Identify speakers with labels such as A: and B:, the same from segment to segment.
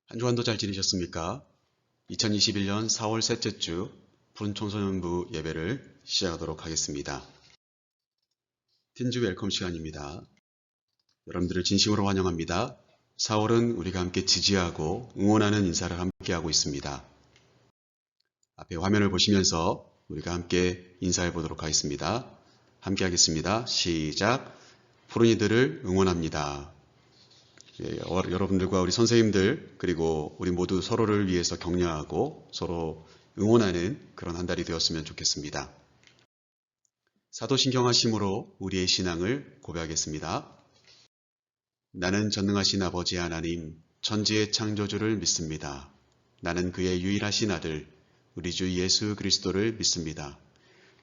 A: 한 주간도 잘 지내셨습니까? 2021년 4월 셋째 주 푸른 청소년부 예배를 시작하도록 하겠습니다. 텐즈 웰컴 시간입니다. 여러분들을 진심으로 환영합니다. 4월은 우리가 함께 지지하고 응원하는 인사를 함께 하고 있습니다. 앞에 화면을 보시면서 우리가 함께 인사해 보도록 하겠습니다. 함께 하겠습니다. 시작. 푸른이들을 응원합니다. 여러분들과 우리 선생님들 그리고 우리 모두 서로를 위해서 격려하고 서로 응원하는 그런 한 달이 되었으면 좋겠습니다. 사도신경하심으로 우리의 신앙을 고백하겠습니다. 나는 전능하신 아버지 하나님 천지의 창조주를 믿습니다. 나는 그의 유일하신 아들 우리 주 예수 그리스도를 믿습니다.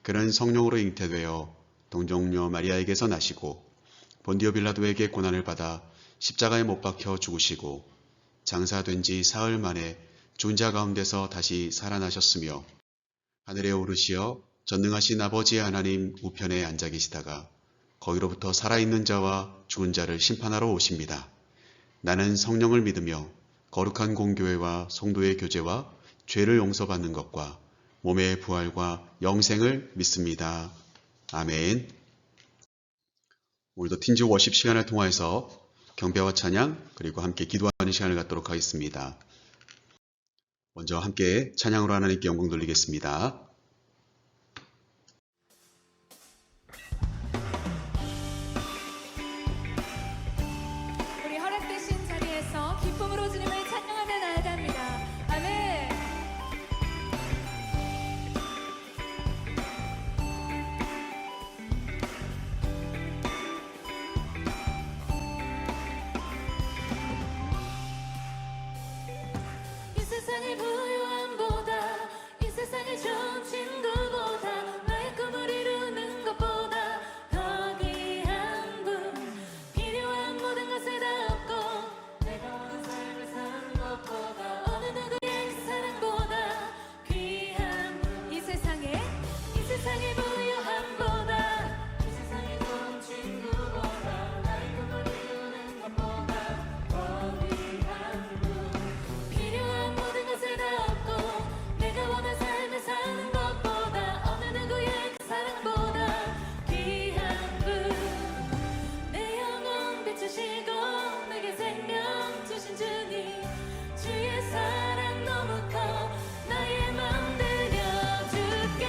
A: 그는 성령으로 잉태되어 동정녀 마리아에게서 나시고 본디오 빌라도에게 고난을 받아 십자가에 못 박혀 죽으시고 장사된 지 사흘 만에 죽은 자 가운데서 다시 살아나셨으며 하늘에 오르시어 전능하신 아버지 하나님 우편에 앉아 계시다가 거기로부터 살아있는 자와 죽은 자를 심판하러 오십니다. 나는 성령을 믿으며 거룩한 공교회와 성도의 교제와 죄를 용서받는 것과 몸의 부활과 영생을 믿습니다. 아멘. 오늘도 틴즈 워십 시간을 통해서 경배와 찬양 그리고 함께 기도하는 시간을 갖도록 하겠습니다. 먼저 함께 찬양으로 하나님께 영광 돌리겠습니다.
B: 우리 허락되신 자리에서 기쁨으로 주님을 찬양하며 나아갑니다. 아멘. 이 세상의 부유함보다 이 세상의 좋은 친구보다 나의 꿈을 이루는 것보다 더 귀한 분 필요한 모든 것을 다 얻고 내가 원하는 삶을 사는 것보다 어느 누구의 사랑보다 귀한 분 이 세상의 부유함보다 이 세상의 좋은 친구보다 나의 꿈을 이루는 것보다 더 귀한 분 필요한 모든 것을 다 얻고 내가 원하는 삶을 사는 것보다 어느 누구의 사랑보다 귀한 분 내 영혼 비추시고 내게 생명 주신 주님 주의 사랑 너무 커 나의 맘 들려줄게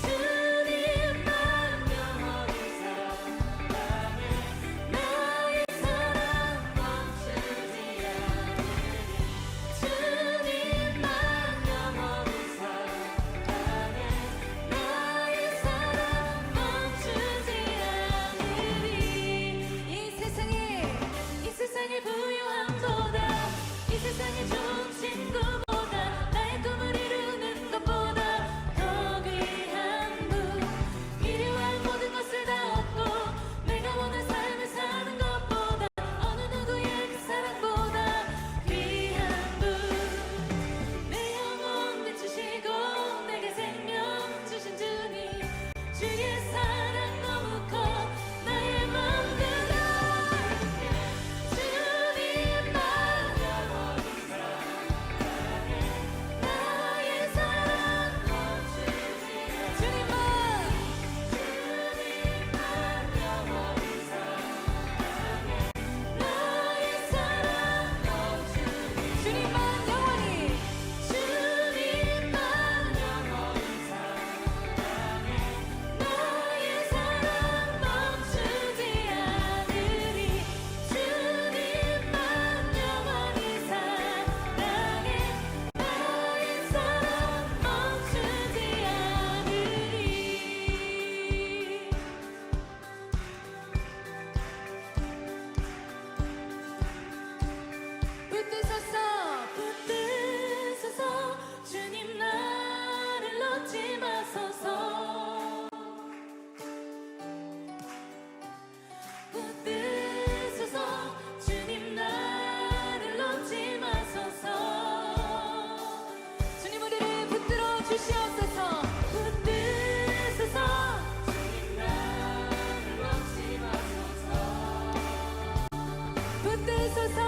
B: 주님만 영원히 사랑해 나의 사랑 멈추지 않으리 주님만 영원히 사랑해 나의 사랑 멈추지 않으리 이 세상의 부유함보다 이 세상의 좋은 친구보다 나의 꿈을 이루는 것보다 더 귀한 분 필요한 모든 것을 다 얻고 내가 원하는 삶을 사는 것보다 어느 누구의 그 사랑보다 귀한 분 내 영혼 비추시고 내게 생명 주신 주님 주의 사랑 너무 커 나의 맘 들려줄게 주님만 영원히 사랑해 나의 사랑 멈추지 않으리 주님만 영원히 사랑해 나의 사랑 멈추지 주님만 영원히 사랑해 나의 사랑 멈추지 않으리 주님만 영원히 사랑해 나의 사랑 멈추지 않으리 붙드소서 주님 나를 놓지 마소서 붙드소서 주님 나를 놓지 마소서 주님 우리를 붙들어 주시옵소서 붙드소서 주님 나를 놓지 마소서 붙드소서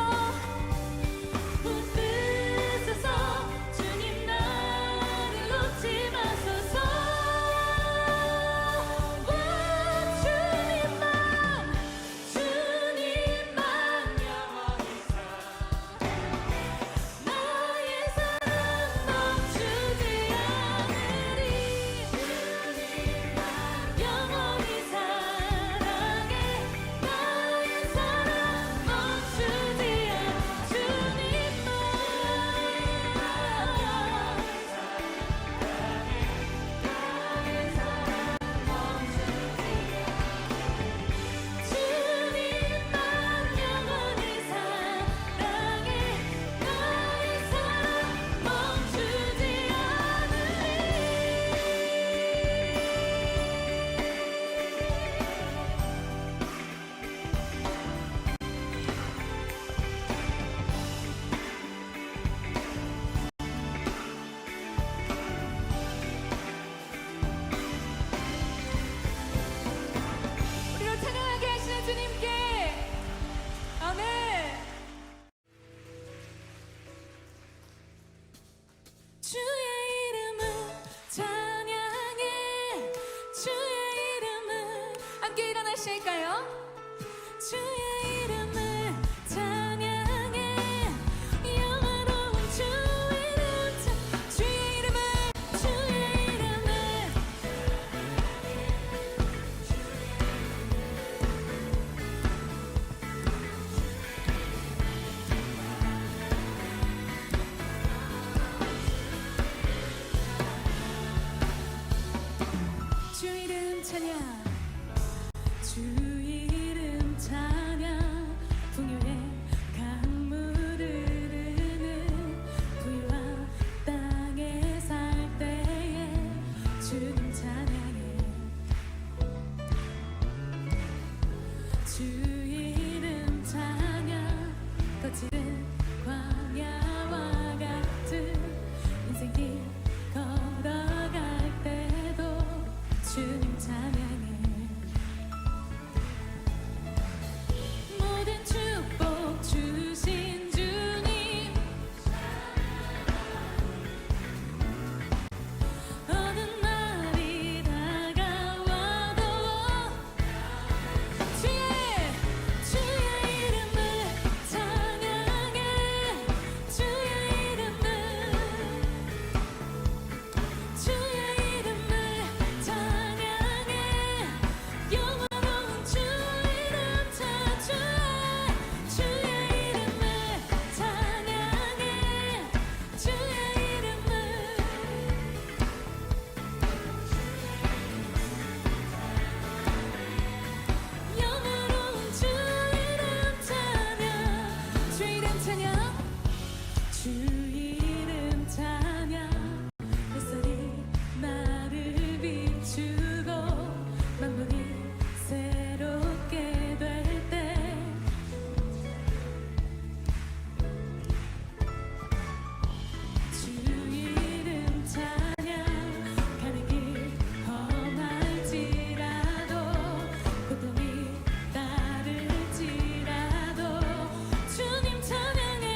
B: 다시 할까요? 주의 이름을 찬양해 영화로운 주의 이름 주의 이름을 주 이름 찬양 주 이름 찬양 풍요의 강물을 흐르는 부유와 땅에 살 때에 주님 찬양해 주 이름 찬양 거칠은 광야와 같은 인생길 걸어갈 때도 주님 찬양해 모든 축복 주신 주님 어느 날이 다가와도 주의 이름을 찬양해 주의 이름을 찬양해 영원한 주 이름 찬양해 주의 이름을 찬양해 주의 이름을 영원한 주 이름 찬양 주 이름 찬양 주 이름 찬양 햇살이 나를 비추고 만물이 새롭게 될 때 주 이름 찬양 가는 길 험할지라도 고통이 따를지라도 주님 찬양해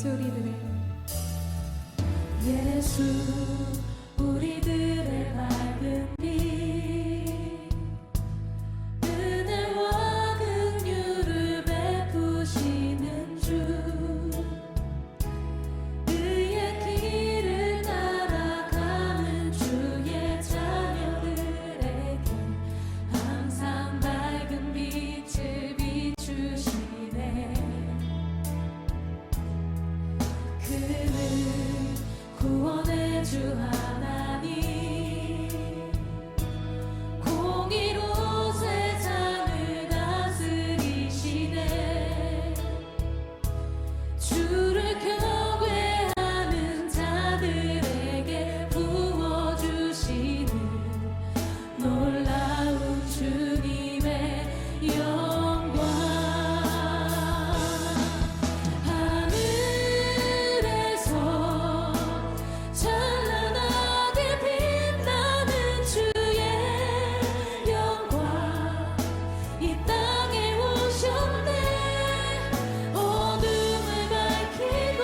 B: 예수 우리들의 예수 우리들의 밝은 빛 은혜와 긍휼을 베푸시는 주 그의 길을 따라가는 주의 자녀들에게 항상 밝은 빛을 비추시네 그는 구원의 주 하나님 공의로 세상을 다스리시네 주를 경외하는 자들에게 부어주시는 놀라운 주님의 영광 하늘에서 찬란하게 빛나는 주의 영광 이 땅에 오셨네 어둠을 밝히고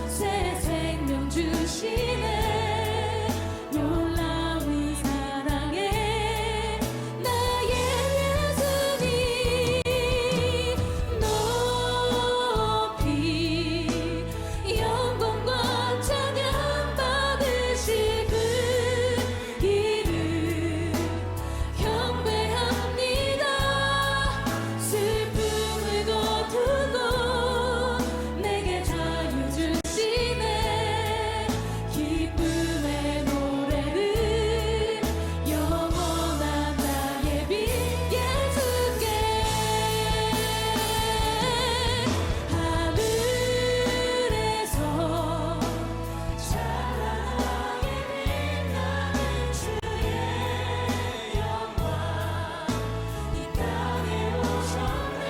B: 새 생명 주시네 놀라운 사랑에 나의 예수님 높이 영광과 찬양 받으실 그 이름 경배합니다 슬픔을 거두고 내게 자유 주시네 기쁨의 노래를 영원한 나의 빛 예수께 하늘에서 찬란하게 빛나는 주의 영광 이 땅에 오셨네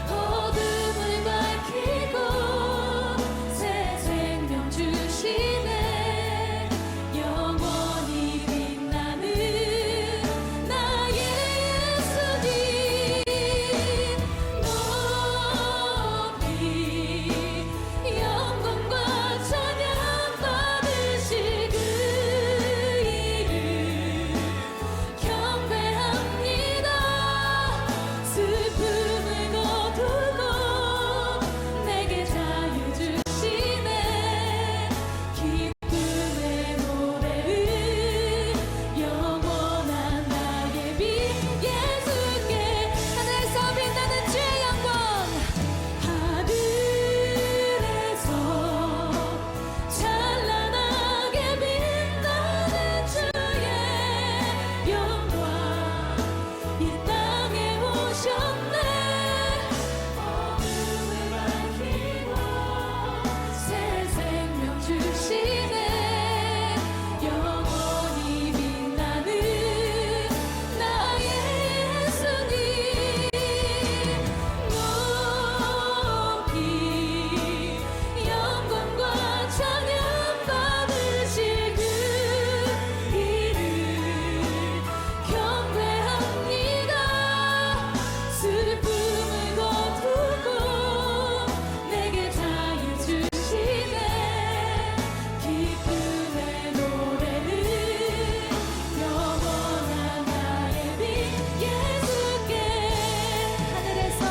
B: 어둠을 밝히고 새 생명 주시네 영원히 빛나는 나의 예수님 높이 영광과 찬양 받으실 그 이름 경배합니다 슬픔을 거두고 내게 자유 주시네 기쁨의 노래를 영원한 나의 빛 예수께 하늘에서 빛나는 주의 영광 하늘에서 찬란하게 빛나는 주의 영광 이 땅에 오셨네 어둠을 밝히고 새 생명 주시네 영원히 빛나는 나의 예수님 높이 영광과 찬양 받으실 그 이름 경배합니다 슬픔을 거두고 내게 자유 주시네 기쁨의 노래를 영원한 나의 빛 예수께 하늘에서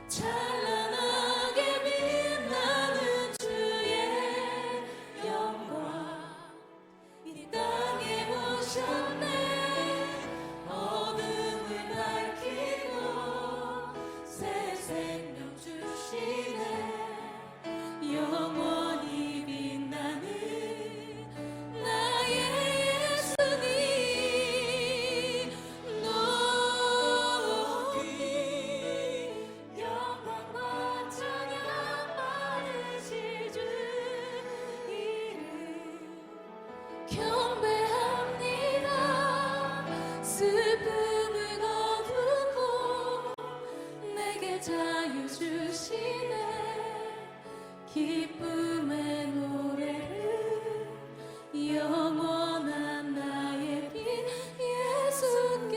B: 찬란하게 빛나는 주의 영광 이 땅에 오셨네 어둠을 밝히고 새 생명 주시네 영원히 빛나는 나의 예수님 높이 영광과 찬양 받으실 주 이름 경배합니다 슬픔을 거두고 내게 자유 주시네 기쁨의 노래를 영원한 나의 빛 예수께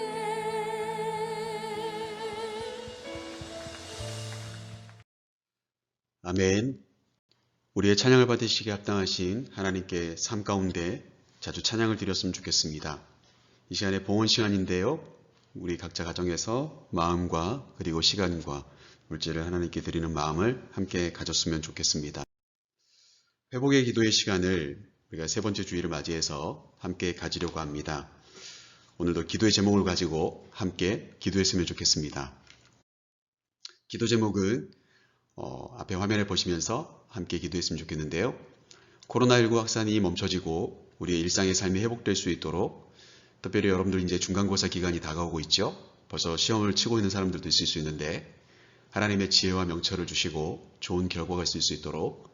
A: 아멘. 우리의 찬양을 받으시기에 합당하신 하나님께 삶 가운데 자주 찬양을 드렸으면 좋겠습니다. 이 시간에 봉헌 시간인데요. 우리 각자 가정에서 마음과 그리고 시간과 물질을 하나님께 드리는 마음을 함께 가졌으면 좋겠습니다. 회복의 기도의 시간을 우리가 세 번째 주일을 맞이해서 함께 가지려고 합니다. 오늘도 기도의 제목을 가지고 함께 기도했으면 좋겠습니다. 기도 제목은 앞에 화면을 보시면서 함께 기도했으면 좋겠는데요. 코로나19 확산이 멈춰지고 우리의 일상의 삶이 회복될 수 있도록, 특별히 여러분들 이제 중간고사 기간이 다가오고 있죠. 벌써 시험을 치고 있는 사람들도 있을 수 있는데 하나님의 지혜와 명철을 주시고 좋은 결과가 있을 수 있도록,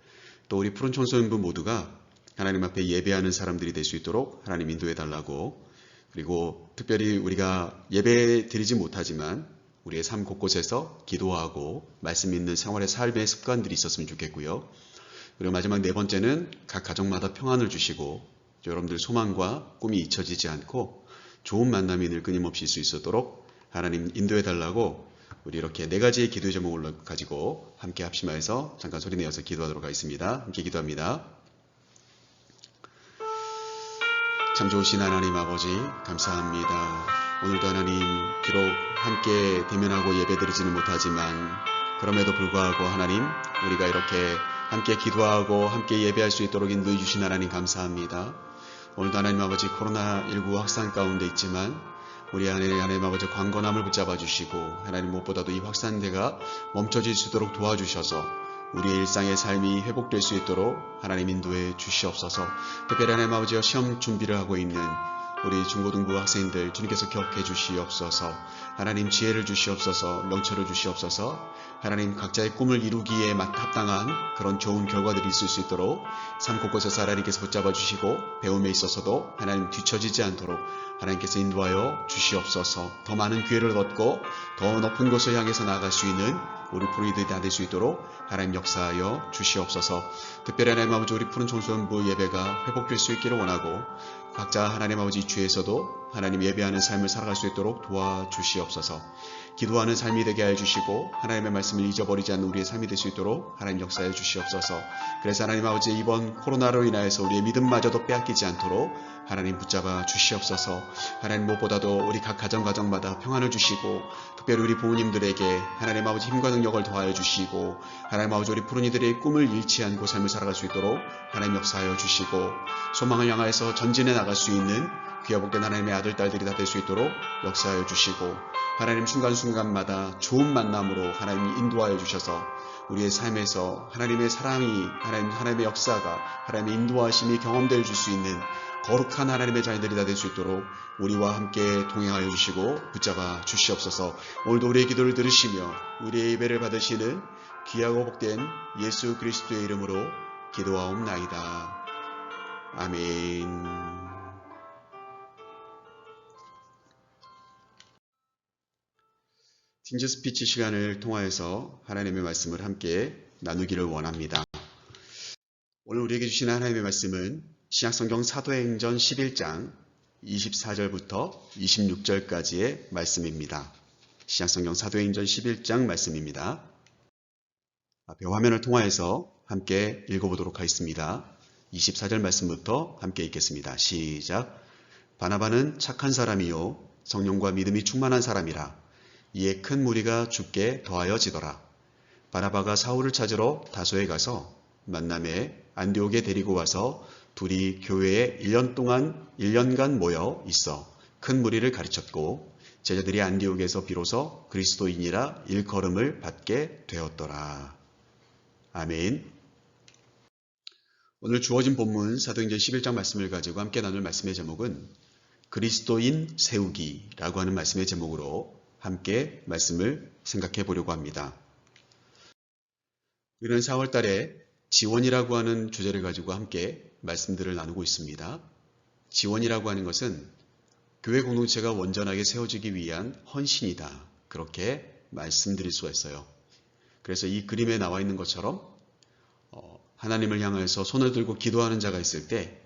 A: 또 우리 푸른 청소년부 모두가 하나님 앞에 예배하는 사람들이 될 수 있도록 하나님 인도해 달라고, 그리고 특별히 우리가 예배 드리지 못하지만 우리의 삶 곳곳에서 기도하고 말씀 있는 생활의 삶의 습관들이 있었으면 좋겠고요. 그리고 마지막 네 번째는 각 가정마다 평안을 주시고 여러분들 소망과 꿈이 잊혀지지 않고 좋은 만남이 늘 끊임없이 있을 수 있도록 하나님 인도해 달라고, 우리 이렇게 네 가지의 기도 제목을 가지고 함께 합심하여서 잠깐 소리내어서 기도하도록 하겠습니다. 함께 기도합니다. 참 좋으신 하나님 아버지, 감사합니다. 오늘도 하나님 비록 함께 대면하고 예배드리지는 못하지만 그럼에도 불구하고 하나님, 우리가 이렇게 함께 기도하고 함께 예배할 수 있도록 인도해 주신 하나님 감사합니다. 오늘도 하나님 아버지 코로나19 확산 가운데 있지만 우리 안에 하나님 아버지 강건함을 붙잡아 주시고, 하나님 무엇보다도 이 확산세가 멈춰질 수 있도록 도와주셔서 우리의 일상의 삶이 회복될 수 있도록 하나님 인도해 주시옵소서. 특별히 하나님 아버지와 시험 준비를 하고 있는 우리 중고등부 학생들 주님께서 기억해 주시옵소서. 하나님 지혜를 주시옵소서. 명철을 주시옵소서. 하나님 각자의 꿈을 이루기에 합당한 그런 좋은 결과들이 있을 수 있도록 삶 곳곳에서 하나님께서 붙잡아 주시고, 배움에 있어서도 하나님 뒤처지지 않도록 하나님께서 인도하여 주시옵소서. 더 많은 기회를 얻고 더 높은 곳을 향해서 나아갈 수 있는 우리 푸른이들이 다 될 수 있도록 하나님 역사하여 주시옵소서. 특별히 하나님 아버지 우리 푸른 청소년부 예배가 회복될 수 있기를 원하고, 각자 하나님 아버지 주에서도 하나님 예배하는 삶을 살아갈 수 있도록 도와주시옵소서. 기도하는 삶이 되게 하여 주시고 하나님의 말씀을 잊어버리지 않는 우리의 삶이 될 수 있도록 하나님 역사해 주시옵소서. 그래서 하나님 아버지 이번 코로나로 인하여서 우리의 믿음마저도 빼앗기지 않도록 하나님 붙잡아 주시옵소서. 하나님 무엇보다도 우리 각 가정마다 평안을 주시고, 특별히 우리 부모님들에게 하나님 아버지 힘과 능력을 더하여 주시고, 하나님 아버지 우리 푸른이들의 꿈을 잃지 않고 삶을 살아갈 수 있도록 하나님 역사하여 주시고, 소망을 향하여서 전진해 나갈 수 있는 귀하 복된 하나님의 아들 딸들이 다 될 수 있도록 역사하여 주시고, 하나님 순간순간마다 좋은 만남으로 하나님 인도하여 주셔서 우리의 삶에서 하나님의 사랑이, 하나님의 역사가, 하나님의 인도하심이 경험될 수 있는 거룩한 하나님의 자녀들이 다 될 수 있도록 우리와 함께 동행하여 주시고 붙잡아 주시옵소서. 오늘도 우리의 기도를 들으시며 우리의 예배를 받으시는 귀하고 복된 예수 그리스도의 이름으로 기도하옵나이다. 아멘. 팅즈 스피치 시간을 통하여서 하나님의 말씀을 함께 나누기를 원합니다. 오늘 우리에게 주시는 하나님의 말씀은 신약성경 사도행전 11장 24절부터 26절까지의 말씀입니다. 신약성경 사도행전 11장 말씀입니다. 앞에 화면을 통하여서 함께 읽어보도록 하겠습니다. 24절 말씀부터 함께 읽겠습니다. 시작. 바나바는 착한 사람이요 성령과 믿음이 충만한 사람이라 이에 큰 무리가 죽게 더하여지더라. 바나바가 사울을 찾으러 다소에 가서 만남에 안디옥에 데리고 와서 둘이 교회에 1년간 모여 있어 큰 무리를 가르쳤고, 제자들이 안디옥에서 비로소 그리스도인이라 일컬음을 받게 되었더라. 아멘. 오늘 주어진 본문 사도행전 11장 말씀을 가지고 함께 나눌 말씀의 제목은 그리스도인 세우기라고 하는 말씀의 제목으로 함께 말씀을 생각해 보려고 합니다. 우리는 4월 달에 지원이라고 하는 주제를 가지고 함께 말씀들을 나누고 있습니다. 지원이라고 하는 것은 교회 공동체가 원전하게 세워지기 위한 헌신이다. 그렇게 말씀드릴 수가 있어요. 그래서 이 그림에 나와 있는 것처럼 하나님을 향해서 손을 들고 기도하는 자가 있을 때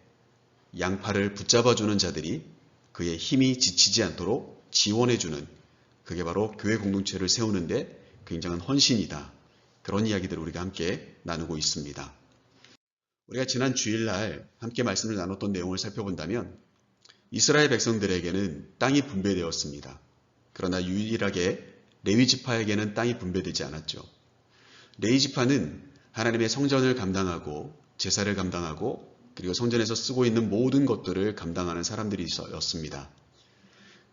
A: 양팔을 붙잡아주는 자들이 그의 힘이 지치지 않도록 지원해주는, 그게 바로 교회 공동체를 세우는데 굉장한 헌신이다. 그런 이야기들을 우리가 함께 나누고 있습니다. 우리가 지난 주일날 함께 말씀을 나눴던 내용을 살펴본다면 이스라엘 백성들에게는 땅이 분배되었습니다. 그러나 유일하게 레위 지파에게는 땅이 분배되지 않았죠. 레위 지파는 하나님의 성전을 감당하고 제사를 감당하고 그리고 성전에서 쓰고 있는 모든 것들을 감당하는 사람들이었습니다.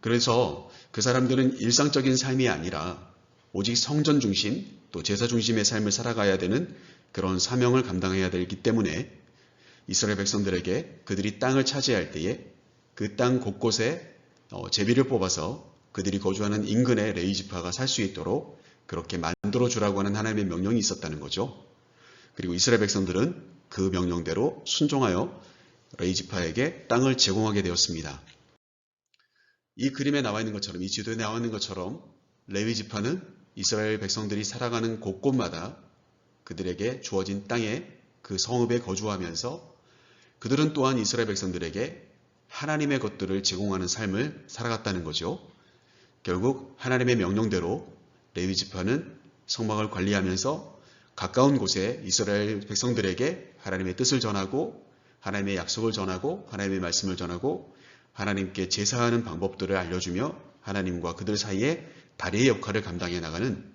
A: 그래서 그 사람들은 일상적인 삶이 아니라 오직 성전 중심 또 제사 중심의 삶을 살아가야 되는 그런 사명을 감당해야 되기 때문에 이스라엘 백성들에게 그들이 땅을 차지할 때에 그 땅 곳곳에 제비를 뽑아서 그들이 거주하는 인근의 레위 지파가 살 수 있도록 그렇게 만들어 주라고 하는 하나님의 명령이 있었다는 거죠. 그리고 이스라엘 백성들은 그 명령대로 순종하여 레위 지파에게 땅을 제공하게 되었습니다. 이 그림에 나와 있는 것처럼, 이 지도에 나와 있는 것처럼 레위 지파는 이스라엘 백성들이 살아가는 곳곳마다 그들에게 주어진 땅에 그 성읍에 거주하면서 그들은 또한 이스라엘 백성들에게 하나님의 것들을 제공하는 삶을 살아갔다는 거죠. 결국 하나님의 명령대로 레위 지파는 성막을 관리하면서 가까운 곳에 이스라엘 백성들에게 하나님의 뜻을 전하고 하나님의 약속을 전하고 하나님의 말씀을 전하고 하나님께 제사하는 방법들을 알려주며 하나님과 그들 사이에 다리의 역할을 감당해 나가는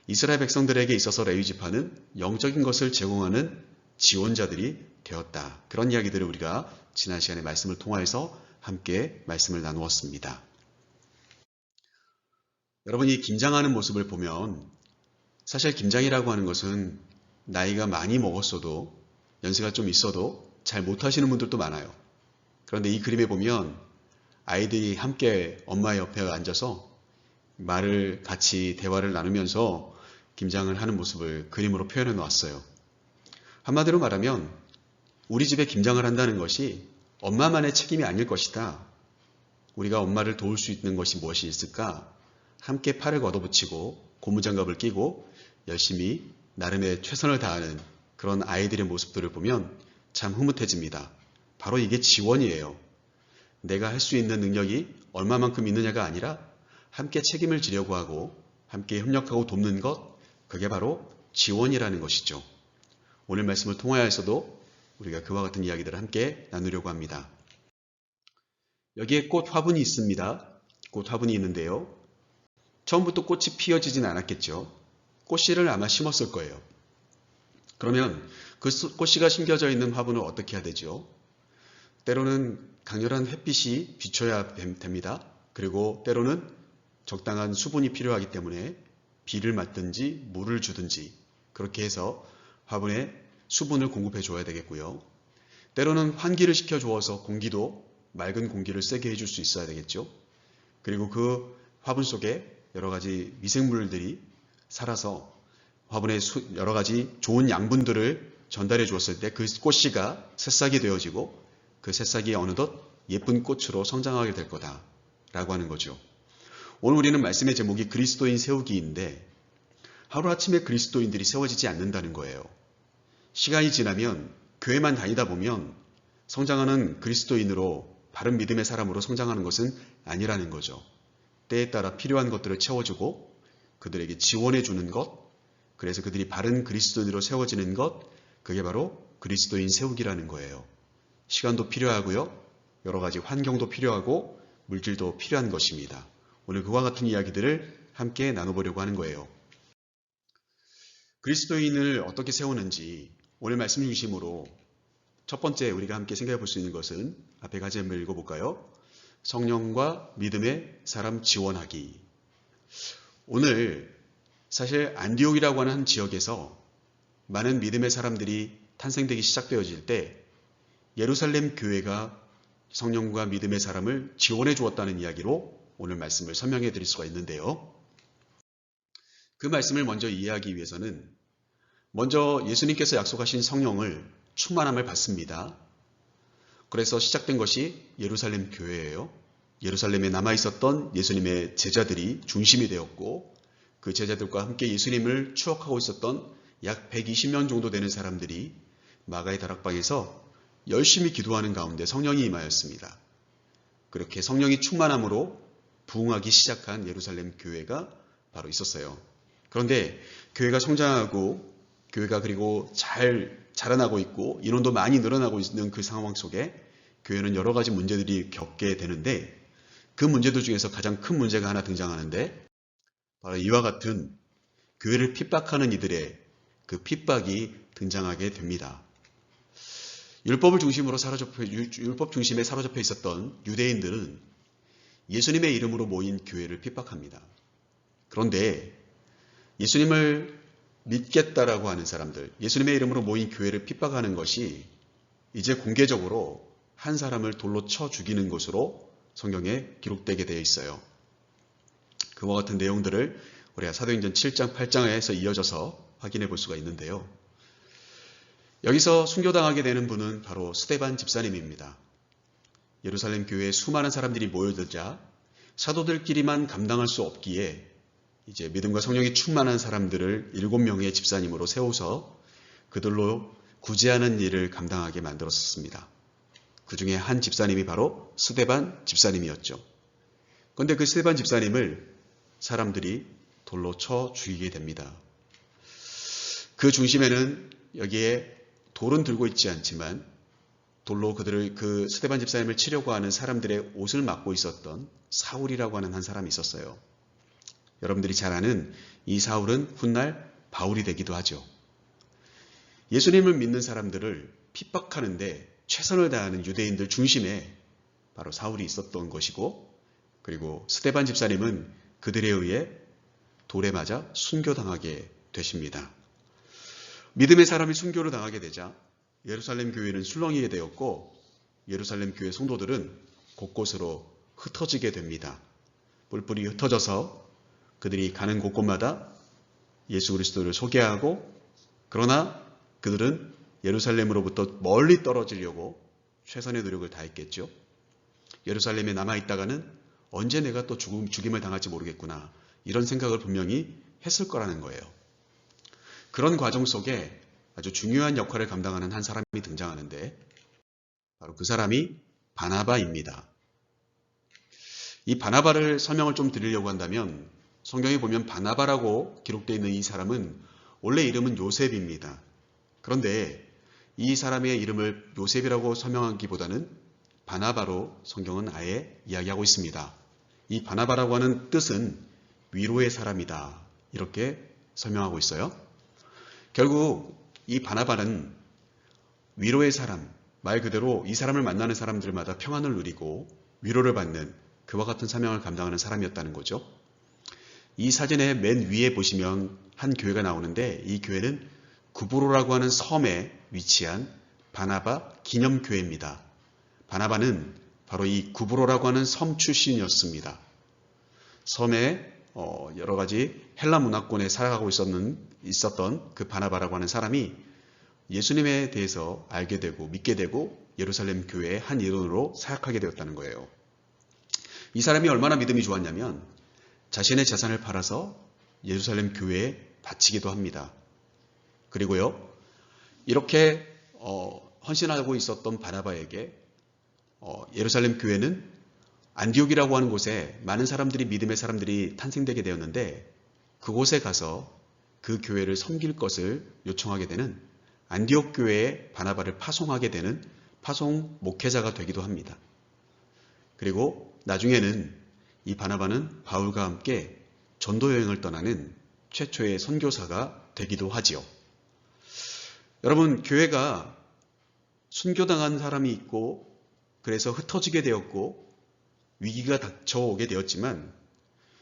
A: 이스라엘 백성들에게 있어서 레위 지파는 영적인 것을 제공하는 지원자들이 되었다. 그런 이야기들을 우리가 지난 시간에 말씀을 통하여서 함께 말씀을 나누었습니다. 여러분이 김장하는 모습을 보면 사실 김장이라고 하는 것은 나이가 많이 먹었어도 연세가 좀 있어도 잘 못하시는 분들도 많아요. 그런데 이 그림에 보면 아이들이 함께 엄마 옆에 앉아서 말을 같이 대화를 나누면서 김장을 하는 모습을 그림으로 표현해 놓았어요. 한마디로 말하면 우리 집에 김장을 한다는 것이 엄마만의 책임이 아닐 것이다. 우리가 엄마를 도울 수 있는 것이 무엇이 있을까? 함께 팔을 걷어붙이고 고무장갑을 끼고 열심히 나름의 최선을 다하는 그런 아이들의 모습들을 보면 참 흐뭇해집니다. 바로 이게 지원이에요. 내가 할 수 있는 능력이 얼마만큼 있느냐가 아니라 함께 책임을 지려고 하고 함께 협력하고 돕는 것, 그게 바로 지원이라는 것이죠. 오늘 말씀을 통하여서도 우리가 그와 같은 이야기들을 함께 나누려고 합니다. 여기에 꽃 화분이 있습니다. 꽃 화분이 있는데요. 처음부터 꽃이 피어지진 않았겠죠. 꽃씨를 아마 심었을 거예요. 그러면 그 꽃씨가 심겨져 있는 화분을 어떻게 해야 되죠? 때로는 강렬한 햇빛이 비춰야 됩니다. 그리고 때로는 적당한 수분이 필요하기 때문에 비를 맞든지 물을 주든지 그렇게 해서 화분에 수분을 공급해 줘야 되겠고요. 때로는 환기를 시켜 주어서 공기도 맑은 공기를 쐬게 해줄 수 있어야 되겠죠. 그리고 그 화분 속에 여러 가지 미생물들이 살아서 화분에 여러 가지 좋은 양분들을 전달해 주었을 때 그 꽃씨가 새싹이 되어지고 그 새싹이 어느덧 예쁜 꽃으로 성장하게 될 거다라고 하는 거죠. 오늘 우리는 말씀의 제목이 그리스도인 세우기인데 하루아침에 그리스도인들이 세워지지 않는다는 거예요. 시간이 지나면 교회만 다니다 보면 성장하는 그리스도인으로 바른 믿음의 사람으로 성장하는 것은 아니라는 거죠. 때에 따라 필요한 것들을 채워주고 그들에게 지원해 주는 것, 그래서 그들이 바른 그리스도인으로 세워지는 것, 그게 바로 그리스도인 세우기라는 거예요. 시간도 필요하고요. 여러 가지 환경도 필요하고 물질도 필요한 것입니다. 오늘 그와 같은 이야기들을 함께 나눠보려고 하는 거예요. 그리스도인을 어떻게 세우는지 오늘 말씀 중심으로 첫 번째 우리가 함께 생각해 볼 수 있는 것은 앞에 같이 한번 읽어볼까요? 성령과 믿음의 사람 지원하기. 오늘 사실 안디옥이라고 하는 한 지역에서 많은 믿음의 사람들이 탄생되기 시작되어질 때 예루살렘 교회가 성령과 믿음의 사람을 지원해 주었다는 이야기로 오늘 말씀을 설명해 드릴 수가 있는데요. 그 말씀을 먼저 이해하기 위해서는 먼저 예수님께서 약속하신 성령을 충만함을 받습니다. 그래서 시작된 것이 예루살렘 교회예요. 예루살렘에 남아있었던 예수님의 제자들이 중심이 되었고 그 제자들과 함께 예수님을 추억하고 있었던 약 120명 정도 되는 사람들이 마가의 다락방에서 열심히 기도하는 가운데 성령이 임하였습니다. 그렇게 성령이 충만함으로 부흥하기 시작한 예루살렘 교회가 바로 있었어요. 그런데 교회가 성장하고 교회가 그리고 잘 자라나고 있고 인원도 많이 늘어나고 있는 그 상황 속에 교회는 여러 가지 문제들이 겪게 되는데 그 문제들 중에서 가장 큰 문제가 하나 등장하는데 바로 이와 같은 교회를 핍박하는 이들의 그 핍박이 등장하게 됩니다. 율법 중심에 사로잡혀 있었던 유대인들은 예수님의 이름으로 모인 교회를 핍박합니다. 그런데 예수님을 믿겠다라고 하는 사람들, 예수님의 이름으로 모인 교회를 핍박하는 것이 이제 공개적으로 한 사람을 돌로 쳐 죽이는 것으로 성경에 기록되게 되어 있어요. 그와 같은 내용들을 우리가 사도행전 7장, 8장에서 이어져서 확인해 볼 수가 있는데요. 여기서 순교당하게 되는 분은 바로 스데반 집사님입니다. 예루살렘 교회에 수많은 사람들이 모여들자 사도들끼리만 감당할 수 없기에 이제 믿음과 성령이 충만한 사람들을 7명의 집사님으로 세워서 그들로 구제하는 일을 감당하게 만들었습니다. 그 중에 한 집사님이 바로 스데반 집사님이었죠. 그런데 그 스데반 집사님을 사람들이 돌로 쳐 죽이게 됩니다. 그 중심에는 여기에 돌은 들고 있지 않지만 돌로 그 스데반 집사님을 치려고 하는 사람들의 옷을 막고 있었던 사울이라고 하는 한 사람이 있었어요. 여러분들이 잘 아는 이 사울은 훗날 바울이 되기도 하죠. 예수님을 믿는 사람들을 핍박하는데 최선을 다하는 유대인들 중심에 바로 사울이 있었던 것이고, 그리고 스데반 집사님은 그들에 의해 돌에 맞아 순교당하게 되십니다. 믿음의 사람이 순교를 당하게 되자 예루살렘 교회는 술렁이게 되었고 예루살렘 교회 성도들은 곳곳으로 흩어지게 됩니다. 뿔뿔이 흩어져서 그들이 가는 곳곳마다 예수 그리스도를 소개하고, 그러나 그들은 예루살렘으로부터 멀리 떨어지려고 최선의 노력을 다했겠죠. 예루살렘에 남아있다가는 언제 내가 또 죽임을 당할지 모르겠구나, 이런 생각을 분명히 했을 거라는 거예요. 그런 과정 속에 아주 중요한 역할을 감당하는 한 사람이 등장하는데 바로 그 사람이 바나바입니다. 이 바나바를 설명을 좀 드리려고 한다면 성경에 보면 바나바라고 기록되어 있는 이 사람은 원래 이름은 요셉입니다. 그런데 이 사람의 이름을 요셉이라고 설명하기보다는 바나바로 성경은 아예 이야기하고 있습니다. 이 바나바라고 하는 뜻은 위로의 사람이다, 이렇게 설명하고 있어요. 결국 이 바나바는 위로의 사람, 말 그대로 이 사람을 만나는 사람들마다 평안을 누리고 위로를 받는 그와 같은 사명을 감당하는 사람이었다는 거죠. 이 사진의 맨 위에 보시면 한 교회가 나오는데 이 교회는 구브로라고 하는 섬에 위치한 바나바 기념교회입니다. 바나바는 바로 이 구브로라고 하는 섬 출신이었습니다. 섬에 여러 가지 헬라 문화권에 살아가고 있었던 그 바나바라고 하는 사람이 예수님에 대해서 알게 되고 믿게 되고 예루살렘 교회의 한 일원으로 사역하게 되었다는 거예요. 이 사람이 얼마나 믿음이 좋았냐면 자신의 재산을 팔아서 예루살렘 교회에 바치기도 합니다. 그리고요, 이렇게 헌신하고 있었던 바나바에게 예루살렘 교회는 안디옥이라고 하는 곳에 많은 사람들이, 믿음의 사람들이 탄생되게 되었는데 그곳에 가서 그 교회를 섬길 것을 요청하게 되는 안디옥 교회에 바나바를 파송하게 되는 파송 목회자가 되기도 합니다. 그리고 나중에는 이 바나바는 바울과 함께 전도 여행을 떠나는 최초의 선교사가 되기도 하지요. 여러분, 교회가 순교당한 사람이 있고 그래서 흩어지게 되었고 위기가 닥쳐오게 되었지만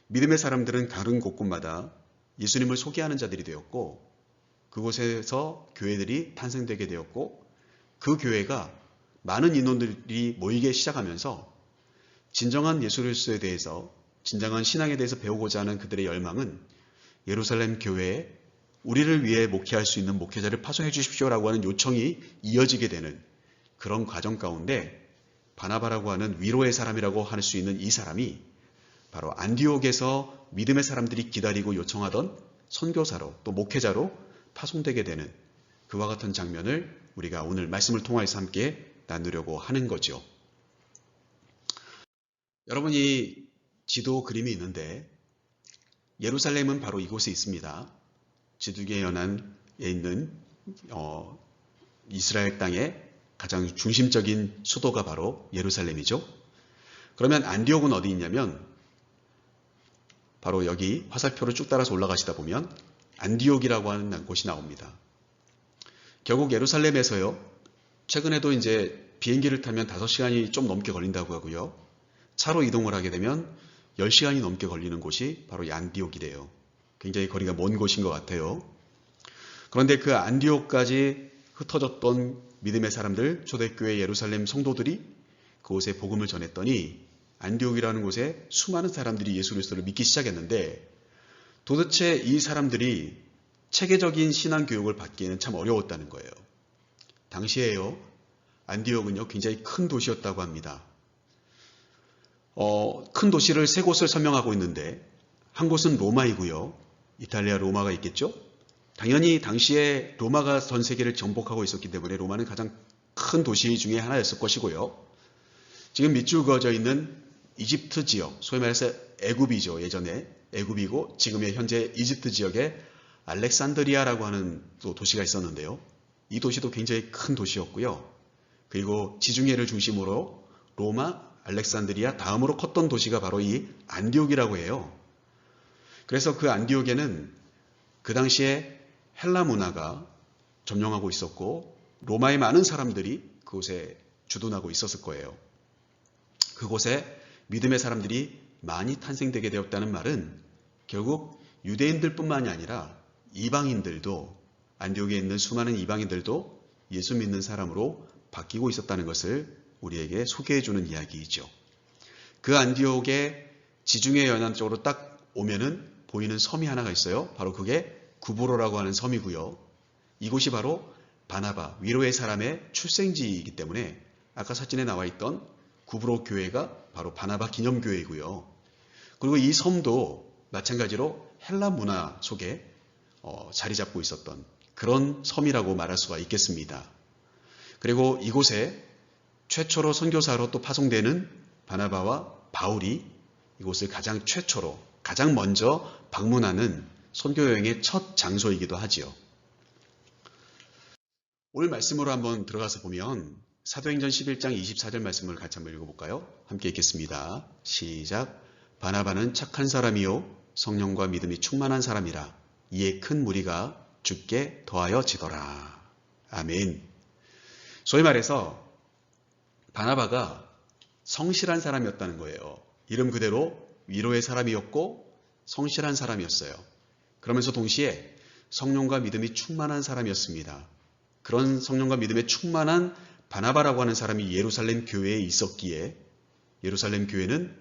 A: 믿음의 사람들은 다른 곳곳마다 예수님을 소개하는 자들이 되었고 그곳에서 교회들이 탄생되게 되었고 그 교회가 많은 인원들이 모이기 시작하면서 진정한 예수 그리스도에 대해서, 진정한 신앙에 대해서 배우고자 하는 그들의 열망은 예루살렘 교회에 우리를 위해 목회할 수 있는 목회자를 파송해 주십시오라고 하는 요청이 이어지게 되는 그런 과정 가운데 바나바라고 하는 위로의 사람이라고 할 수 있는 이 사람이 바로 안디옥에서 믿음의 사람들이 기다리고 요청하던 선교사로 또 목회자로 파송되게 되는 그와 같은 장면을 우리가 오늘 말씀을 통해서 함께 나누려고 하는 거죠. 여러분이 지도 그림이 있는데 예루살렘은 바로 이곳에 있습니다. 지두개 연안에 있는 이스라엘 땅의 가장 중심적인 수도가 바로 예루살렘이죠. 그러면 안디옥은 어디 있냐면 바로 여기 화살표를 쭉 따라서 올라가시다 보면 안디옥이라고 하는 곳이 나옵니다. 결국 예루살렘에서요, 최근에도 이제 비행기를 타면 5시간이 좀 넘게 걸린다고 하고요. 차로 이동을 하게 되면 10시간이 넘게 걸리는 곳이 바로 이 안디옥이래요. 굉장히 거리가 먼 곳인 것 같아요. 그런데 그 안디옥까지 흩어졌던 믿음의 사람들, 초대교회 예루살렘 성도들이 그곳에 복음을 전했더니 안디옥이라는 곳에 수많은 사람들이 예수 그리스도를 믿기 시작했는데, 도대체 이 사람들이 체계적인 신앙 교육을 받기에는 참 어려웠다는 거예요. 당시에요, 안디옥은요 굉장히 큰 도시였다고 합니다. 큰 도시를 세 곳을 설명하고 있는데, 한 곳은 로마이고요. 이탈리아 로마가 있겠죠. 당연히 당시에 로마가 전 세계를 정복하고 있었기 때문에 로마는 가장 큰 도시 중에 하나였을 것이고요. 지금 밑줄 그어져 있는 이집트 지역, 소위 말해서 애굽이죠. 예전에 애굽이고 지금의 현재 이집트 지역에 알렉산드리아라고 하는 또 도시가 있었는데요. 이 도시도 굉장히 큰 도시였고요. 그리고 지중해를 중심으로 로마, 알렉산드리아 다음으로 컸던 도시가 바로 이 안디옥이라고 해요. 그래서 그 안디옥에는 그 당시에 헬라 문화가 점령하고 있었고 로마의 많은 사람들이 그곳에 주둔하고 있었을 거예요. 그곳에 믿음의 사람들이 많이 탄생되게 되었다는 말은 결국 유대인들뿐만이 아니라 이방인들도, 안디옥에 있는 수많은 이방인들도 예수 믿는 사람으로 바뀌고 있었다는 것을 우리에게 소개해주는 이야기이죠. 그 안디옥의 지중해 연안 쪽으로 딱 오면은 보이는 섬이 하나가 있어요. 바로 그게 구브로라고 하는 섬이고요. 이곳이 바로 바나바, 위로의 사람의 출생지이기 때문에 아까 사진에 나와 있던 구브로 교회가 바로 바나바 기념교회이고요. 그리고 이 섬도 마찬가지로 헬라 문화 속에 자리 잡고 있었던 그런 섬이라고 말할 수가 있겠습니다. 그리고 이곳에 최초로 선교사로 또 파송되는 바나바와 바울이 이곳을 가장 최초로, 가장 먼저 방문하는 선교여행의 첫 장소이기도 하지요. 오늘 말씀으로 한번 들어가서 보면 사도행전 11장 24절 말씀을 같이 한번 읽어볼까요? 함께 읽겠습니다. 시작. 바나바는 착한 사람이요 성령과 믿음이 충만한 사람이라 이에 큰 무리가 주께 더하여지더라. 아멘. 소위 말해서 바나바가 성실한 사람이었다는 거예요. 이름 그대로 위로의 사람이었고 성실한 사람이었어요. 그러면서 동시에 성령과 믿음이 충만한 사람이었습니다. 그런 성령과 믿음에 충만한 바나바라고 하는 사람이 예루살렘 교회에 있었기에 예루살렘 교회는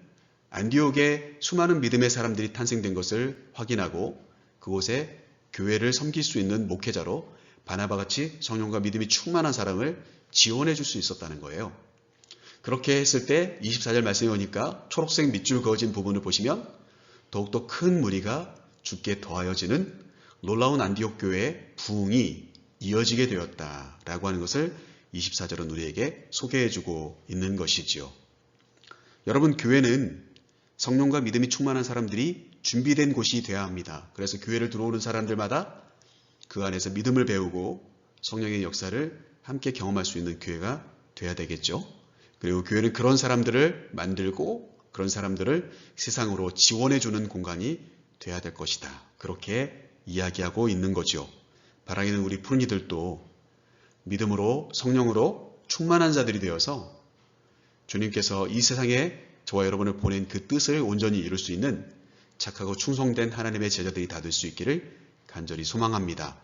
A: 안디옥에 수많은 믿음의 사람들이 탄생된 것을 확인하고 그곳에 교회를 섬길 수 있는 목회자로 바나바같이 성령과 믿음이 충만한 사람을 지원해 줄 수 있었다는 거예요. 그렇게 했을 때 24절 말씀에 오니까 초록색 밑줄 그어진 부분을 보시면 더욱더 큰 무리가 주께 더하여지는 놀라운 안디옥 교회의 부흥이 이어지게 되었다라고 하는 것을 24절은 우리에게 소개해주고 있는 것이지요. 여러분, 교회는 성령과 믿음이 충만한 사람들이 준비된 곳이 되어야 합니다. 그래서 교회를 들어오는 사람들마다 그 안에서 믿음을 배우고 성령의 역사를 함께 경험할 수 있는 교회가 되어야 되겠죠. 그리고 교회는 그런 사람들을 만들고 그런 사람들을 세상으로 지원해주는 공간이 되어야 될 것이다. 그렇게 이야기하고 있는 거죠. 바라기는 우리 푸른이들도 믿음으로 성령으로 충만한 자들이 되어서 주님께서 이 세상에 저와 여러분을 보낸 그 뜻을 온전히 이룰 수 있는 착하고 충성된 하나님의 제자들이 다 될 수 있기를 간절히 소망합니다.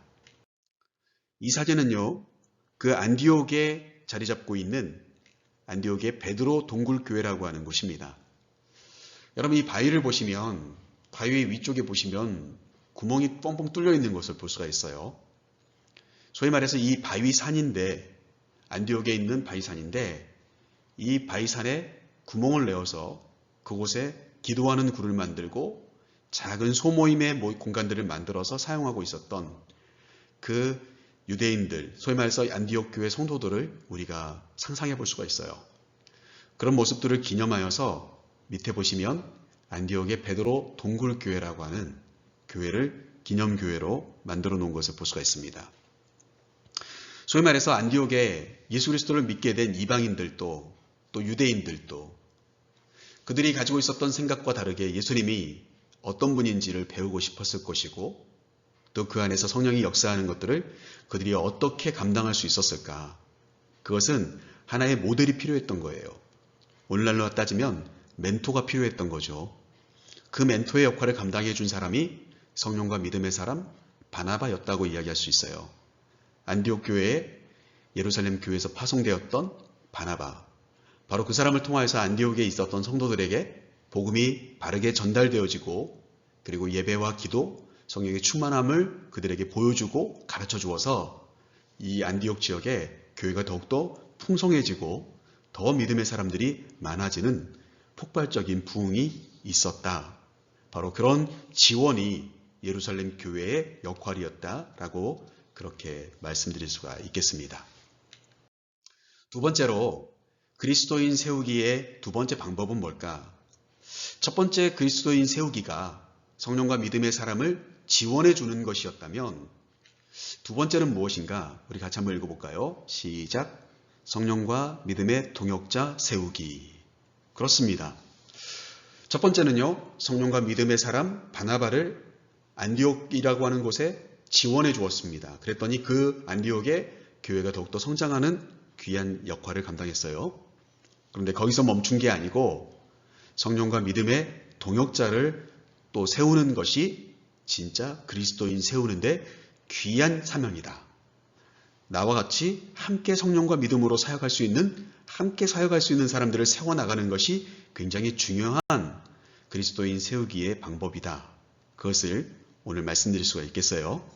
A: 이 사진은요, 그 안디옥에 자리 잡고 있는 안디옥의 베드로 동굴교회라고 하는 곳입니다. 여러분, 이 바위를 보시면 바위 위쪽에 보시면 구멍이 뻥뻥 뚫려 있는 것을 볼 수가 있어요. 소위 말해서 이 바위산인데, 안디옥에 있는 바위산인데 이 바위산에 구멍을 내어서 그곳에 기도하는 굴을 만들고 작은 소모임의 공간들을 만들어서 사용하고 있었던 그 유대인들, 소위 말해서 안디옥 교회 성도들을 우리가 상상해 볼 수가 있어요. 그런 모습들을 기념하여서 밑에 보시면 안디옥의 베드로 동굴교회라고 하는 교회를 기념교회로 만들어 놓은 것을 볼 수가 있습니다. 소위 말해서 안디옥에 예수 그리스도를 믿게 된 이방인들도 또 유대인들도 그들이 가지고 있었던 생각과 다르게 예수님이 어떤 분인지를 배우고 싶었을 것이고 또 그 안에서 성령이 역사하는 것들을 그들이 어떻게 감당할 수 있었을까? 그것은 하나의 모델이 필요했던 거예요. 오늘날로 따지면 멘토가 필요했던 거죠. 그 멘토의 역할을 감당해 준 사람이 성령과 믿음의 사람 바나바였다고 이야기할 수 있어요. 안디옥 교회에 예루살렘 교회에서 파송되었던 바나바, 바로 그 사람을 통하여서 안디옥에 있었던 성도들에게 복음이 바르게 전달되어지고 그리고 예배와 기도, 성령의 충만함을 그들에게 보여주고 가르쳐 주어서 이 안디옥 지역에 교회가 더욱더 풍성해지고 더 믿음의 사람들이 많아지는 폭발적인 부흥이 있었다. 바로 그런 지원이 예루살렘 교회의 역할이었다라고 그렇게 말씀드릴 수가 있겠습니다. 두 번째로 그리스도인 세우기의 두 번째 방법은 뭘까? 첫 번째 그리스도인 세우기가 성령과 믿음의 사람을 지원해 주는 것이었다면 두 번째는 무엇인가? 우리 같이 한번 읽어볼까요? 시작. 성령과 믿음의 동역자 세우기. 그렇습니다. 첫 번째는요, 성령과 믿음의 사람 바나바를 안디옥이라고 하는 곳에 지원해 주었습니다. 그랬더니 그 안디옥의 교회가 더욱더 성장하는 귀한 역할을 감당했어요. 그런데 거기서 멈춘 게 아니고 성령과 믿음의 동역자를 또 세우는 것이 진짜 그리스도인 세우는데 귀한 사명이다. 나와 같이 함께 성령과 믿음으로 사역할 수 있는, 함께 사역할 수 있는 사람들을 세워나가는 것이 굉장히 중요한 그리스도인 세우기의 방법이다. 그것을 오늘 말씀드릴 수가 있겠어요.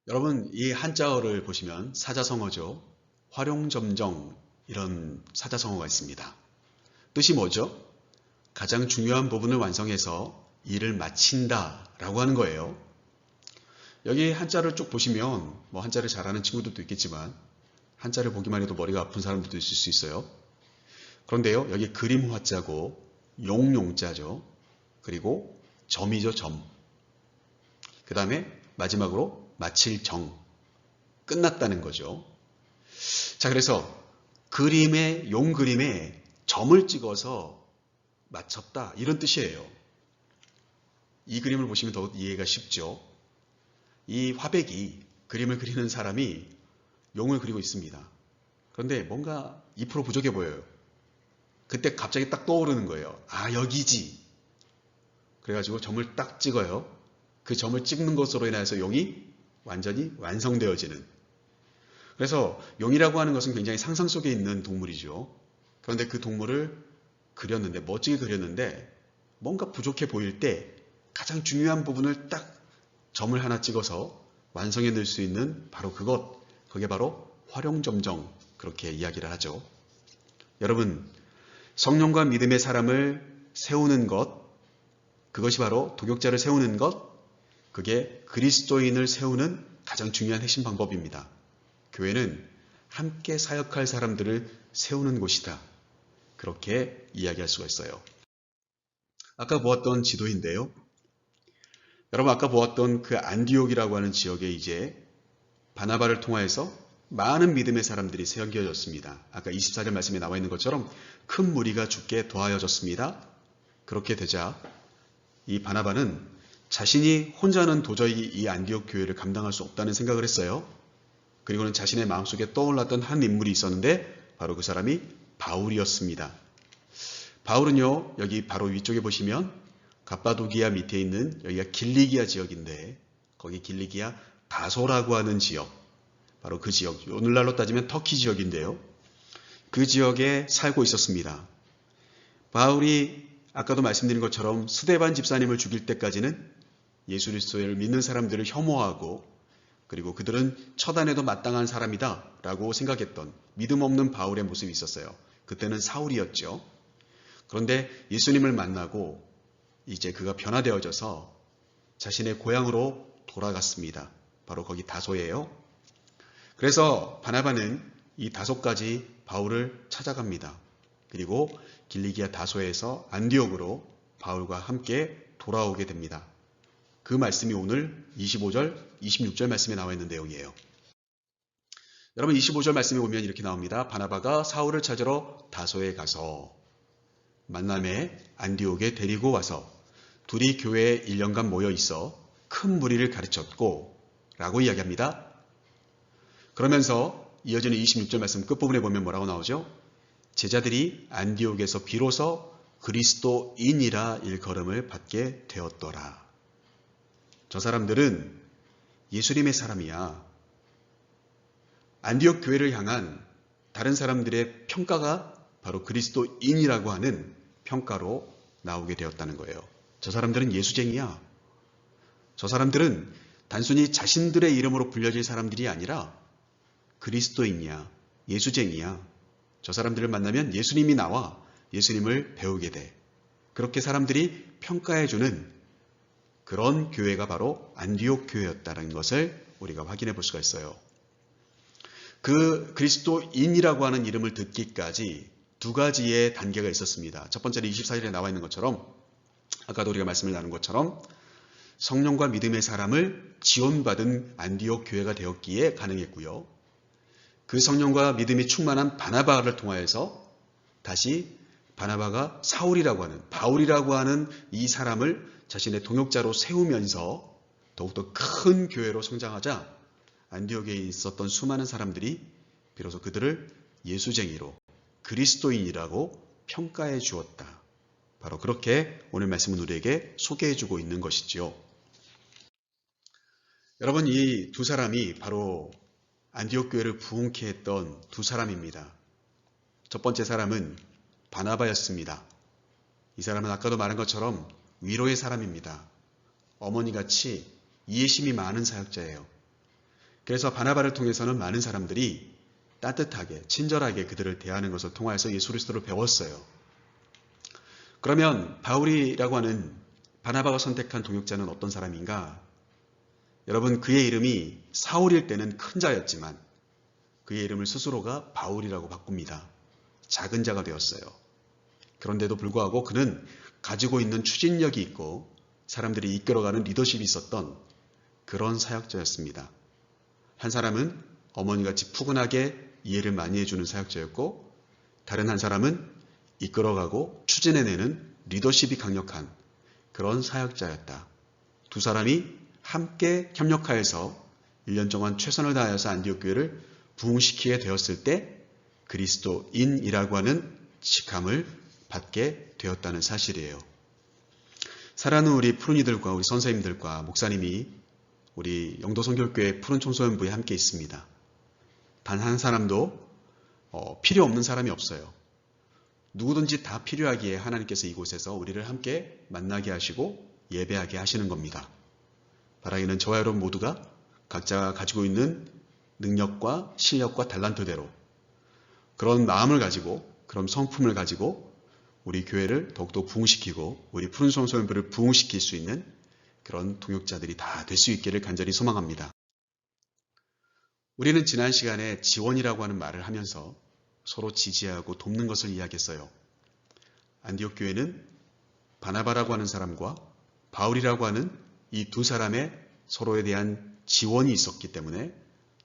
A: 여러분, 이 한자어를 보시면 사자성어죠. 활용점정 이런 사자성어가 있습니다. 뜻이 뭐죠? 가장 중요한 부분을 완성해서 일을 마친다 라고 하는 거예요. 여기 한자를 쭉 보시면 한자를 잘하는 친구들도 있겠지만 한자를 보기만 해도 머리가 아픈 사람들도 있을 수 있어요. 그런데요, 여기 그림 화자고 용용자죠. 그리고 점이죠, 점. 그 다음에 마지막으로 마칠 정. 끝났다는 거죠. 자, 그래서 용 그림에 점을 찍어서 마쳤다 이런 뜻이에요. 이 그림을 보시면 더 이해가 쉽죠. 이 화백이 그림을 그리는 사람이 용을 그리고 있습니다. 그런데 뭔가 2% 부족해 보여요. 그때 갑자기 딱 떠오르는 거예요. 아, 여기지. 그래가지고 점을 딱 찍어요. 그 점을 찍는 것으로 인해서 용이 완전히 완성되어지는. 그래서 용이라고 하는 것은 굉장히 상상 속에 있는 동물이죠. 그런데 그 동물을 그렸는데, 멋지게 그렸는데 뭔가 부족해 보일 때 가장 중요한 부분을 딱 점을 하나 찍어서 완성해 낼 수 있는 바로 그게 바로 활용점정, 그렇게 이야기를 하죠. 여러분, 성령과 믿음의 사람을 세우는 것, 그것이 바로 동역자를 세우는 것, 그게 그리스도인을 세우는 가장 중요한 핵심 방법입니다. 교회는 함께 사역할 사람들을 세우는 곳이다. 그렇게 이야기할 수가 있어요. 아까 보았던 지도인데요. 여러분, 아까 보았던 그 안디옥이라고 하는 지역에 이제 바나바를 통하여서 많은 믿음의 사람들이 세워졌습니다. 아까 24절 말씀에 나와 있는 것처럼 큰 무리가 죽게 더하여졌습니다. 그렇게 되자 이 바나바는 자신이 혼자는 도저히 이 안디옥 교회를 감당할 수 없다는 생각을 했어요. 그리고는 자신의 마음속에 떠올랐던 한 인물이 있었는데 바로 그 사람이 바울이었습니다. 바울은요, 여기 바로 위쪽에 보시면 갑바도기아 밑에 있는 여기가 길리기아 지역인데 거기 길리기아 다소라고 하는 지역, 바로 그 지역, 오늘날로 따지면 터키 지역인데요. 그 지역에 살고 있었습니다. 바울이 아까도 말씀드린 것처럼 스데반 집사님을 죽일 때까지는 예수 그리스도를 믿는 사람들을 혐오하고 그리고 그들은 처단에도 마땅한 사람이다 라고 생각했던 믿음 없는 바울의 모습이 있었어요. 그때는 사울이었죠. 그런데 예수님을 만나고 이제 그가 변화되어져서 자신의 고향으로 돌아갔습니다. 바로 거기 다소예요. 그래서 바나바는 이 다소까지 바울을 찾아갑니다. 그리고 길리기아 다소에서 안디옥으로 바울과 함께 돌아오게 됩니다. 그 말씀이 오늘 25절, 26절 말씀에 나와 있는 내용이에요. 여러분 25절 말씀에 보면 이렇게 나옵니다. 바나바가 사울을 찾으러 다소에 가서 만남에 안디옥에 데리고 와서 둘이 교회에 1년간 모여 있어 큰 무리를 가르쳤고 라고 이야기합니다. 그러면서 이어지는 26절 말씀 끝부분에 보면 뭐라고 나오죠? 제자들이 안디옥에서 비로소 그리스도인이라 일컬음을 받게 되었더라. 저 사람들은 예수님의 사람이야. 안디옥 교회를 향한 다른 사람들의 평가가 바로 그리스도인이라고 하는 평가로 나오게 되었다는 거예요. 저 사람들은 예수쟁이야. 저 사람들은 단순히 자신들의 이름으로 불려질 사람들이 아니라 그리스도인이야. 예수쟁이야. 저 사람들을 만나면 예수님이 나와 예수님을 배우게 돼. 그렇게 사람들이 평가해주는 그런 교회가 바로 안디옥 교회였다는 것을 우리가 확인해 볼 수가 있어요. 그 그리스도인이라고 하는 이름을 듣기까지 두 가지의 단계가 있었습니다. 첫 번째는 24절에 나와 있는 것처럼 아까도 우리가 말씀을 나눈 것처럼 성령과 믿음의 사람을 지원받은 안디옥 교회가 되었기에 가능했고요. 그 성령과 믿음이 충만한 바나바를 통하여서 다시 바나바가 사울이라고 하는 바울이라고 하는 이 사람을 자신의 동역자로 세우면서 더욱더 큰 교회로 성장하자 안디옥에 있었던 수많은 사람들이 비로소 그들을 예수쟁이로 그리스도인이라고 평가해 주었다. 바로 그렇게 오늘 말씀은 우리에게 소개해 주고 있는 것이지요. 여러분 이 두 사람이 바로 안디옥 교회를 부흥케 했던 두 사람입니다. 첫 번째 사람은 바나바였습니다. 이 사람은 아까도 말한 것처럼 위로의 사람입니다. 어머니같이 이해심이 많은 사역자예요. 그래서 바나바를 통해서는 많은 사람들이 따뜻하게 친절하게 그들을 대하는 것을 통하여서 예수 그리스도를 배웠어요. 그러면 바울이라고 하는 바나바가 선택한 동역자는 어떤 사람인가? 여러분 그의 이름이 사울일 때는 큰 자였지만 그의 이름을 스스로가 바울이라고 바꿉니다. 작은 자가 되었어요. 그런데도 불구하고 그는 가지고 있는 추진력이 있고 사람들이 이끌어가는 리더십이 있었던 그런 사역자였습니다. 한 사람은 어머니같이 푸근하게 이해를 많이 해주는 사역자였고 다른 한 사람은 이끌어가고 추진해내는 리더십이 강력한 그런 사역자였다. 두 사람이 함께 협력하여서 1년 동안 최선을 다하여서 안디옥 교회를 부흥시키게 되었을 때 그리스도인이라고 하는 직함을 받게 되었다는 사실이에요. 사랑하는 우리 푸른이들과 우리 선생님들과 목사님이 우리 영도선교교회 푸른 청소년부에 함께 있습니다. 단 한 사람도 필요 없는 사람이 없어요. 누구든지 다 필요하기에 하나님께서 이곳에서 우리를 함께 만나게 하시고 예배하게 하시는 겁니다. 바라기는 저와 여러분 모두가 각자가 가지고 있는 능력과 실력과 달란트대로 그런 마음을 가지고 그런 성품을 가지고 우리 교회를 더욱더 부흥시키고 우리 푸른 청소년부를 부흥시킬 수 있는 그런 동역자들이 다 될 수 있기를 간절히 소망합니다. 우리는 지난 시간에 지원이라고 하는 말을 하면서 서로 지지하고 돕는 것을 이야기했어요. 안디옥 교회는 바나바라고 하는 사람과 바울이라고 하는 이 두 사람의 서로에 대한 지원이 있었기 때문에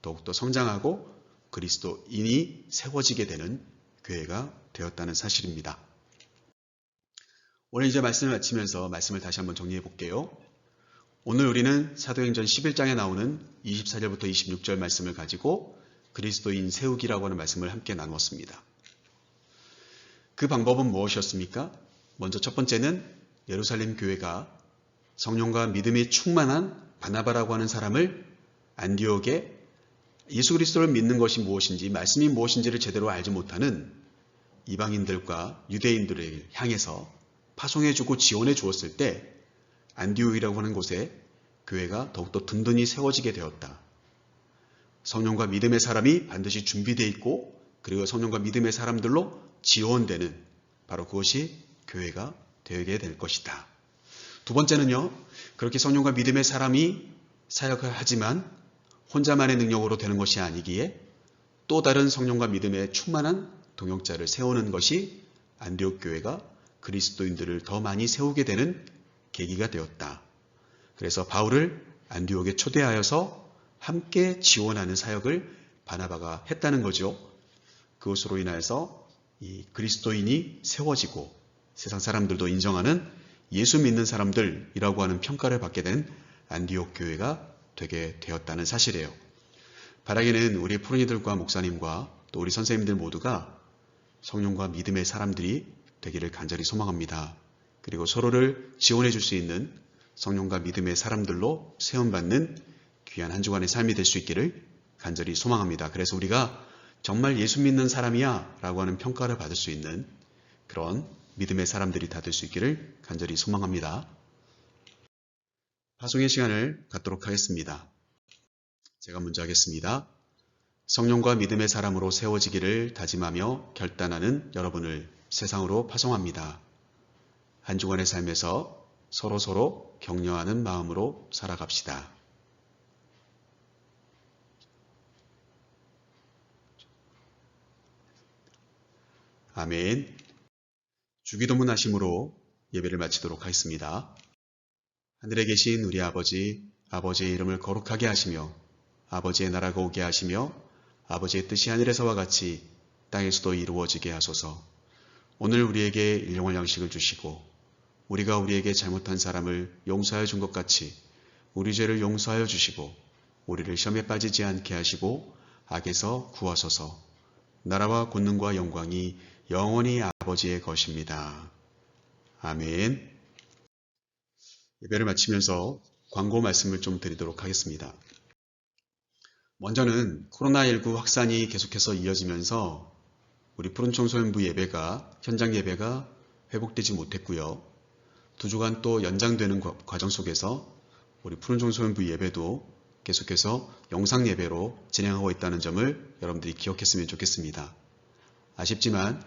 A: 더욱더 성장하고 그리스도인이 세워지게 되는 교회가 되었다는 사실입니다. 오늘 이제 말씀을 마치면서 말씀을 다시 한번 정리해 볼게요. 오늘 우리는 사도행전 11장에 나오는 24절부터 26절 말씀을 가지고 그리스도인 세우기라고 하는 말씀을 함께 나누었습니다. 그 방법은 무엇이었습니까? 먼저 첫 번째는 예루살렘 교회가 성령과 믿음이 충만한 바나바라고 하는 사람을 안디옥에 예수 그리스도를 믿는 것이 무엇인지 말씀이 무엇인지를 제대로 알지 못하는 이방인들과 유대인들을 향해서 파송해주고 지원해 주었을 때 안디옥이라고 하는 곳에 교회가 더욱더 든든히 세워지게 되었다. 성령과 믿음의 사람이 반드시 준비되어 있고 그리고 성령과 믿음의 사람들로 지원되는 바로 그것이 교회가 되게 될 것이다. 두 번째는요. 그렇게 성령과 믿음의 사람이 사역을 하지만 혼자만의 능력으로 되는 것이 아니기에 또 다른 성령과 믿음에 충만한 동역자를 세우는 것이 안디옥 교회가 그리스도인들을 더 많이 세우게 되는 계기가 되었다. 그래서 바울을 안디옥에 초대하여서 함께 지원하는 사역을 바나바가 했다는 거죠. 그것으로 인하여서 이 그리스도인이 세워지고 세상 사람들도 인정하는 예수 믿는 사람들이라고 하는 평가를 받게 된 안디옥 교회가 되게 되었다는 사실이에요. 바라기는 우리 푸른이들과 목사님과 또 우리 선생님들 모두가 성령과 믿음의 사람들이 되기를 간절히 소망합니다. 그리고 서로를 지원해 줄 수 있는 성령과 믿음의 사람들로 세움받는 귀한 한 주간의 삶이 될 수 있기를 간절히 소망합니다. 그래서 우리가 정말 예수 믿는 사람이야 라고 하는 평가를 받을 수 있는 그런 믿음의 사람들이 다 될 수 있기를 간절히 소망합니다. 파송의 시간을 갖도록 하겠습니다. 제가 먼저 하겠습니다. 성령과 믿음의 사람으로 세워지기를 다짐하며 결단하는 여러분을 세상으로 파송합니다. 한 주간의 삶에서 서로 격려하는 마음으로 살아갑시다. 아멘. 주기도문 하심으로 예배를 마치도록 하겠습니다. 하늘에 계신 우리 아버지, 아버지의 이름을 거룩하게 하시며 아버지의 나라가 오게 하시며 아버지의 뜻이 하늘에서와 같이 땅에서도 이루어지게 하소서. 오늘 우리에게 일용할 양식을 주시고 우리가 우리에게 잘못한 사람을 용서하여 준 것 같이 우리 죄를 용서하여 주시고 우리를 시험에 빠지지 않게 하시고 악에서 구하소서. 나라와 권능과 영광이 영원히 아버지의 것입니다. 아멘. 예배를 마치면서 광고 말씀을 좀 드리도록 하겠습니다. 먼저는 코로나19 확산이 계속해서 이어지면서 우리 푸른청소년부 예배가 현장 예배가 회복되지 못했고요. 2주간 또 연장되는 과정 속에서 우리 푸른청소년부 예배도 계속해서 영상 예배로 진행하고 있다는 점을 여러분들이 기억했으면 좋겠습니다. 아쉽지만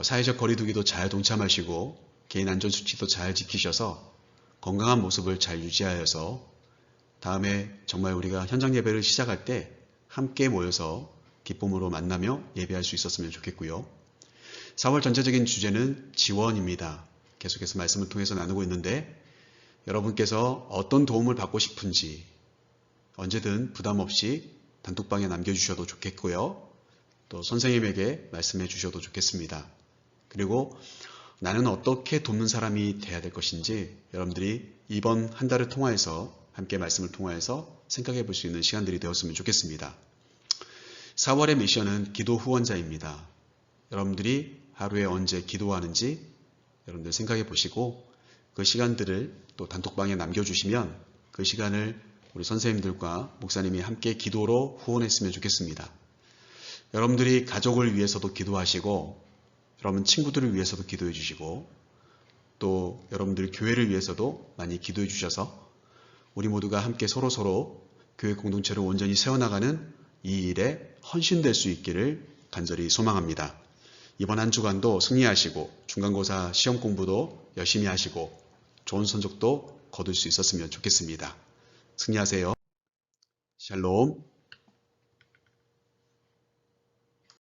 A: 사회적 거리두기도 잘 동참하시고 개인 안전수칙도 잘 지키셔서 건강한 모습을 잘 유지하여서 다음에 정말 우리가 현장 예배를 시작할 때 함께 모여서 기쁨으로 만나며 예배할 수 있었으면 좋겠고요. 4월 전체적인 주제는 지원입니다. 계속해서 말씀을 통해서 나누고 있는데 여러분께서 어떤 도움을 받고 싶은지 언제든 부담 없이 단톡방에 남겨주셔도 좋겠고요. 또 선생님에게 말씀해 주셔도 좋겠습니다. 그리고 나는 어떻게 돕는 사람이 돼야 될 것인지 여러분들이 이번 한 달을 통하여서 함께 말씀을 통하여서 생각해 볼 수 있는 시간들이 되었으면 좋겠습니다. 4월의 미션은 기도 후원자입니다. 여러분들이 하루에 언제 기도하는지 여러분들 생각해 보시고 그 시간들을 또 단톡방에 남겨주시면 그 시간을 우리 선생님들과 목사님이 함께 기도로 후원했으면 좋겠습니다. 여러분들이 가족을 위해서도 기도하시고 여러분 친구들을 위해서도 기도해 주시고 또 여러분들 교회를 위해서도 많이 기도해 주셔서 우리 모두가 함께 서로 교회 공동체를 온전히 세워나가는 이 일에 헌신될 수 있기를 간절히 소망합니다. 이번 한 주간도 승리하시고 중간고사 시험 공부도 열심히 하시고 좋은 성적도 거둘 수 있었으면 좋겠습니다. 승리하세요. 샬롬.